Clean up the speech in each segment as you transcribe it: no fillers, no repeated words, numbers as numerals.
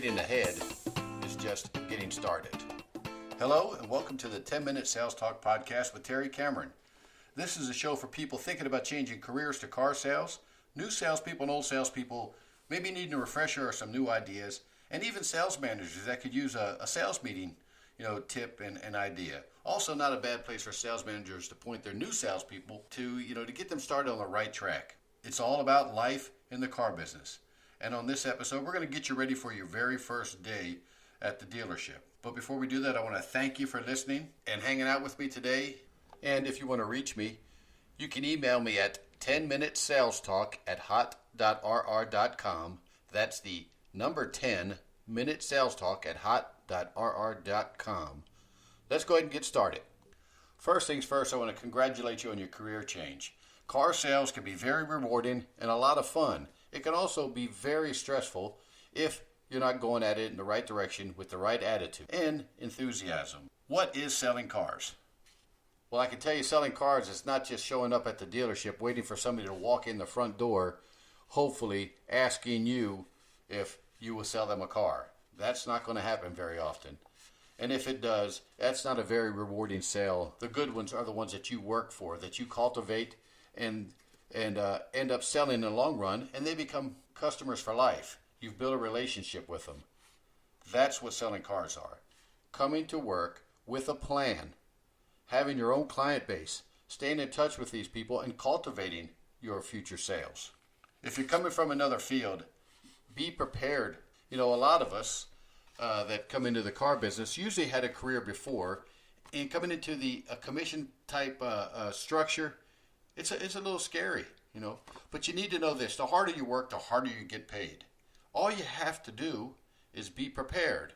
getting ahead is just getting started. Hello and welcome to the 10-Minute Sales Talk Podcast with Terry Cameron. This is a show for people thinking about changing careers to car sales, new salespeople and old salespeople, maybe needing a refresher or some new ideas, and even sales managers that could use a sales meeting, tip and idea. Also not a bad place for sales managers to point their new salespeople to get them started on the right track. It's all about life in the car business. And on this episode, we're going to get you ready for your very first day at the dealership. But before we do that, I want to thank you for listening and hanging out with me today. And if you want to reach me, you can email me at 10minutessalestalk@hot.rr.com. That's the number 10minutessalestalk@hot.rr.com. Let's go ahead and get started. First things first, I want to congratulate you on your career change. Car sales can be very rewarding and a lot of fun. It can also be very stressful if you're not going at it in the right direction with the right attitude and enthusiasm. What is selling cars? Well, I can tell you selling cars is not just showing up at the dealership waiting for somebody to walk in the front door, hopefully asking you if you will sell them a car. That's not going to happen very often. And if it does, that's not a very rewarding sale. The good ones are the ones that you work for, that you cultivate and end up selling in the long run, and they become customers for life. You've built a relationship with them. That's what selling cars are. Coming to work with a plan, having your own client base, staying in touch with these people, and cultivating your future sales. If you're coming from another field, be prepared. A lot of us that come into the car business usually had a career before, and coming into the commission type structure, it's a little scary, But you need to know this: the harder you work, the harder you get paid. All you have to do is be prepared.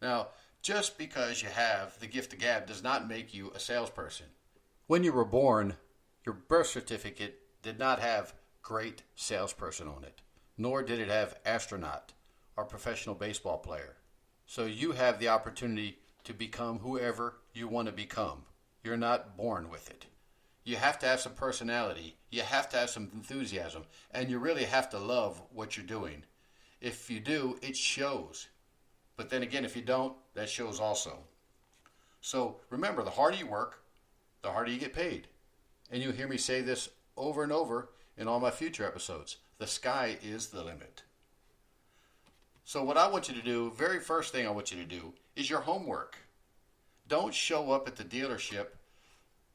Now, just because you have the gift of gab does not make you a salesperson. When you were born, your birth certificate did not have great salesperson on it, nor did it have astronaut or professional baseball player. So you have the opportunity to become whoever you want to become. You're not born with it. You have to have some personality. You have to have some enthusiasm. And you really have to love what you're doing. If you do, it shows. But then again, if you don't, that shows also. So remember, the harder you work, the harder you get paid. And you'll hear me say this over and over in all my future episodes. The sky is the limit. So what I want you to do, very first thing I want you to do, is your homework. Don't show up at the dealership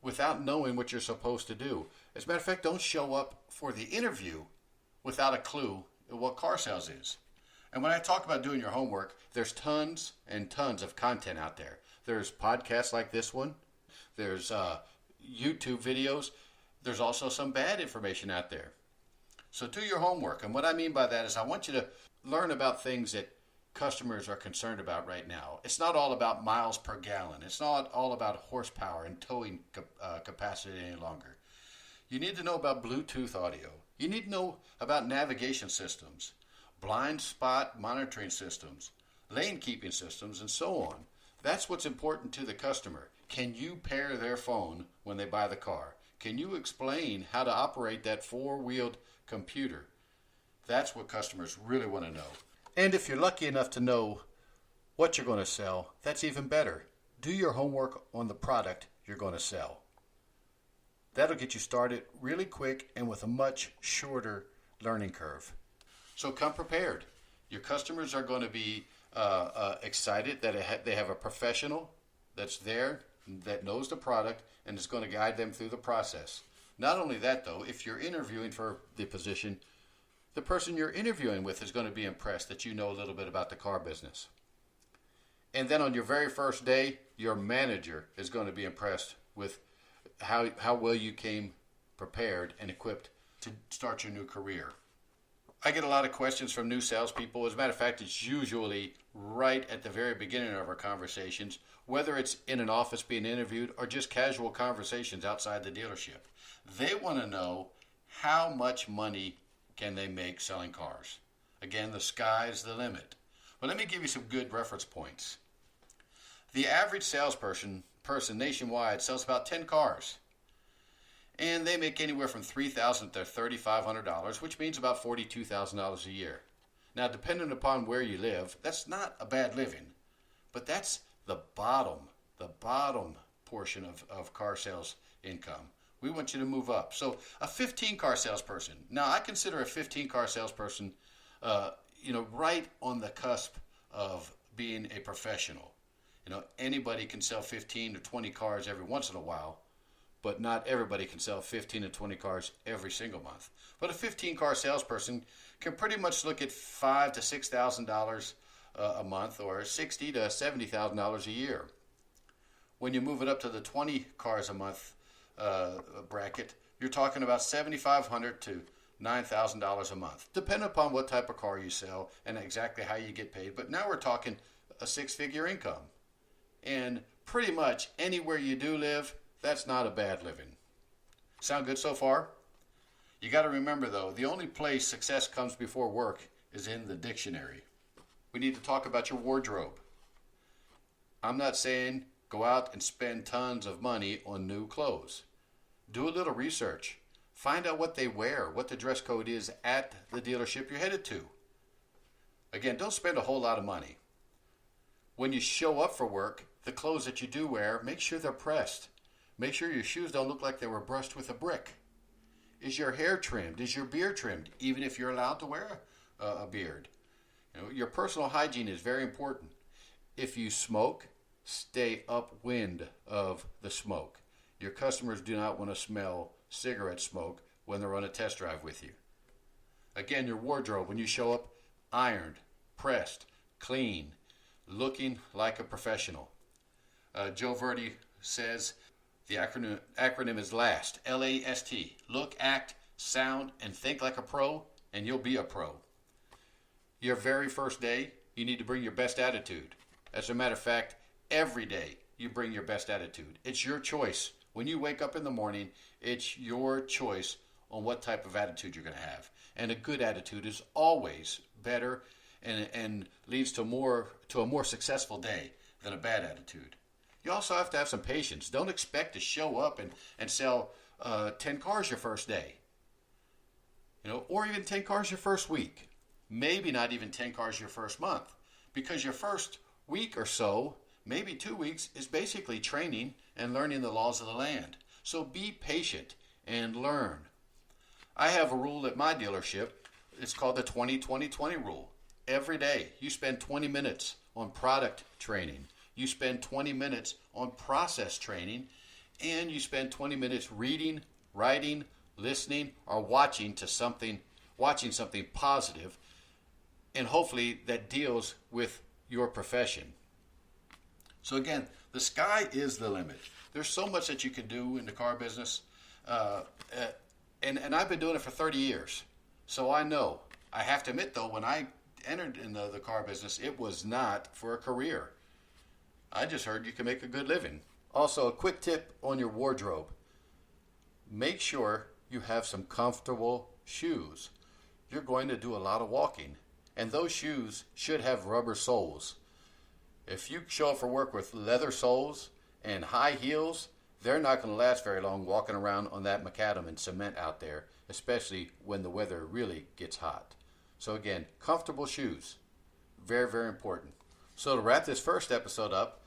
without knowing what you're supposed to do. As a matter of fact, don't show up for the interview without a clue of what car sales is. And when I talk about doing your homework, there's tons and tons of content out there. There's podcasts like this one. There's YouTube videos. There's also some bad information out there. So do your homework. And what I mean by that is I want you to learn about things that customers are concerned about right now. It's not all about miles per gallon. It's not all about horsepower and towing capacity any longer. You need to know about Bluetooth audio. You need to know about navigation systems, blind spot monitoring systems, lane keeping systems, and so on. That's what's important to the customer. Can you pair their phone when they buy the car? Can you explain how to operate that four-wheeled computer? That's what customers really want to know. And if you're lucky enough to know what you're going to sell, that's even better. Do your homework on the product you're going to sell. That'll get you started really quick and with a much shorter learning curve. So come prepared. Your customers are going to be excited that they have a professional that's there, that knows the product, and is going to guide them through the process. Not only that, though, if you're interviewing for the position, the person you're interviewing with is going to be impressed that you know a little bit about the car business. And then on your very first day, your manager is going to be impressed with how well you came prepared and equipped to start your new career. I get a lot of questions from new salespeople. As a matter of fact, it's usually right at the very beginning of our conversations, whether it's in an office being interviewed or just casual conversations outside the dealership. They want to know how much money can they make selling cars. Again, the sky's the limit. But let me give you some good reference points. The average salesperson nationwide sells about 10 cars. And they make anywhere from $3,000 to $3,500, which means about $42,000 a year. Now, depending upon where you live, that's not a bad living, but that's the bottom portion of car sales income. We want you to move up. So a 15-car salesperson. Now, I consider a 15-car salesperson, right on the cusp of being a professional. Anybody can sell 15 to 20 cars every once in a while, but not everybody can sell 15 to 20 cars every single month. But a 15-car salesperson can pretty much look at $5,000 to $6,000 a month, or $60,000 to $70,000 a year. When you move it up to the 20 cars a month bracket, you're talking about $7,500 to $9,000 a month, depending upon what type of car you sell and exactly how you get paid. But now we're talking a six-figure income. And pretty much anywhere you do live, that's not a bad living. Sound good so far? You got to remember, though, the only place success comes before work is in the dictionary. We need to talk about your wardrobe. I'm not saying go out and spend tons of money on new clothes. Do a little research. Find out what they wear, what the dress code is at the dealership you're headed to. Again, don't spend a whole lot of money. When you show up for work, the clothes that you do wear, make sure they're pressed. Make sure your shoes don't look like they were brushed with a brick. Is your hair trimmed? Is your beard trimmed? Even if you're allowed to wear a beard. Your personal hygiene is very important. If you smoke, stay upwind of the smoke. Your customers do not want to smell cigarette smoke when they're on a test drive with you. Again, your wardrobe, when you show up, ironed, pressed, clean, looking like a professional. Joe Verdi says the acronym is LAST, L-A-S-T. Look, act, sound, and think like a pro, and you'll be a pro. Your very first day, you need to bring your best attitude. As a matter of fact, every day you bring your best attitude. It's your choice. When you wake up in the morning, it's your choice on what type of attitude you're going to have. And a good attitude is always better and leads to a more successful day than a bad attitude. You also have to have some patience. Don't expect to show up and sell 10 cars your first day, or even 10 cars your first week. Maybe not even 10 cars your first month, because your first week or so, maybe 2 weeks, is basically training and learning the laws of the land. So be patient and learn. I have a rule at my dealership. It's called the 20-20-20 rule. Every day you spend 20 minutes on product training. You spend 20 minutes on process training, and you spend 20 minutes reading, writing, listening, or watching something positive, and hopefully that deals with your profession. So again, the sky is the limit. There's so much that you can do in the car business, and I've been doing it for 30 years. So I know. I have to admit, though, when I entered in the car business, it was not for a career. I just heard you can make a good living. Also, a quick tip on your wardrobe. Make sure you have some comfortable shoes. You're going to do a lot of walking, and those shoes should have rubber soles. If you show up for work with leather soles and high heels, they're not going to last very long walking around on that macadam and cement out there, especially when the weather really gets hot. So again, comfortable shoes. Very, very important. So to wrap this first episode up,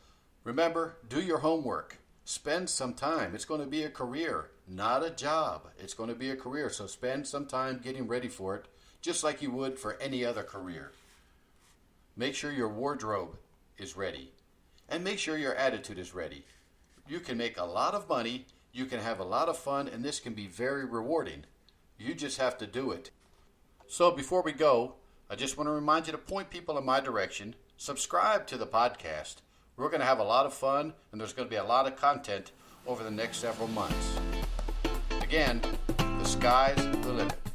remember, do your homework. Spend some time. It's going to be a career, not a job. It's going to be a career, so spend some time getting ready for it, just like you would for any other career. Make sure your wardrobe is ready, and make sure your attitude is ready. You can make a lot of money, you can have a lot of fun, and this can be very rewarding. You just have to do it. So before we go, I just want to remind you to point people in my direction. Subscribe to the podcast. We're going to have a lot of fun, and there's going to be a lot of content over the next several months. Again, the sky's the limit.